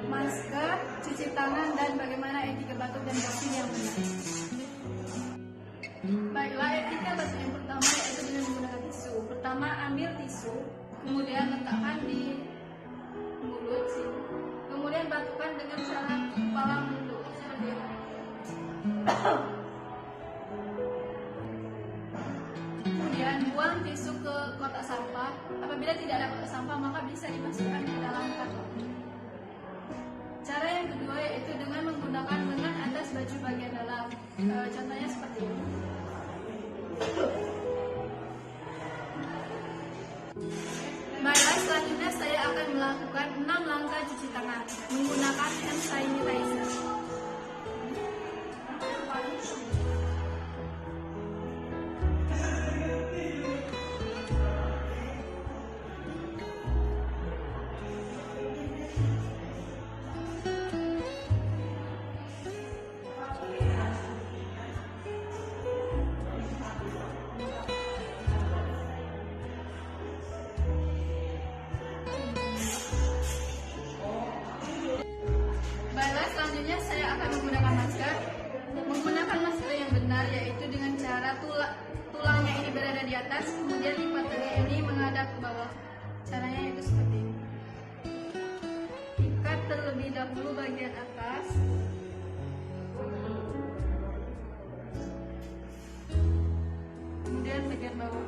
masker, cuci tangan, dan bagaimana etika batuk dan bersih yang benar. Baiklah, etika batuk yang pertama yaitu dengan menggunakan tisu. Pertama, ambil tisu, kemudian letakkan di mulut sini. Kemudian batukkan dengan cara kepala menunduk seperti ini. Kemudian buang tisu ke kotak sampah. Apabila tidak ada kotak sampah, maka bisa dimasukkan ke dalam kantong. Cara yang kedua yaitu dengan menggunakan lengan atas baju bagian dalam. Contohnya seperti ini. Baiklah, selanjutnya saya akan melakukan 6 langkah cuci tangan menggunakan hand sanitizer. Baiklah, selanjutnya saya akan menggunakan masker. Menggunakan masker yang benar yaitu dengan cara tulangnya ini berada di atas, kemudian lipatannya ini menghadap ke bawah. Caranya itu seperti ini. Ikat terlebih dahulu bagian atas. Kemudian bagian bawah.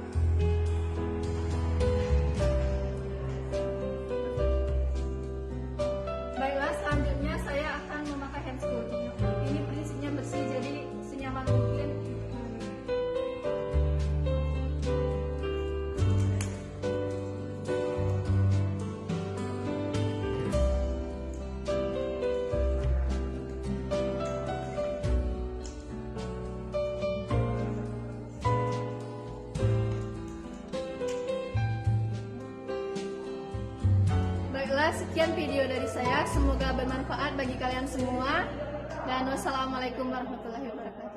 Baiklah, selanjutnya saya akan memakai handscoon. Ini prinsipnya bersih, jadi senyaman mungkin. Baiklah, sekian video dari saya. Semoga bermanfaat bagi kalian semua. Dan wassalamualaikum warahmatullahi wabarakatuh.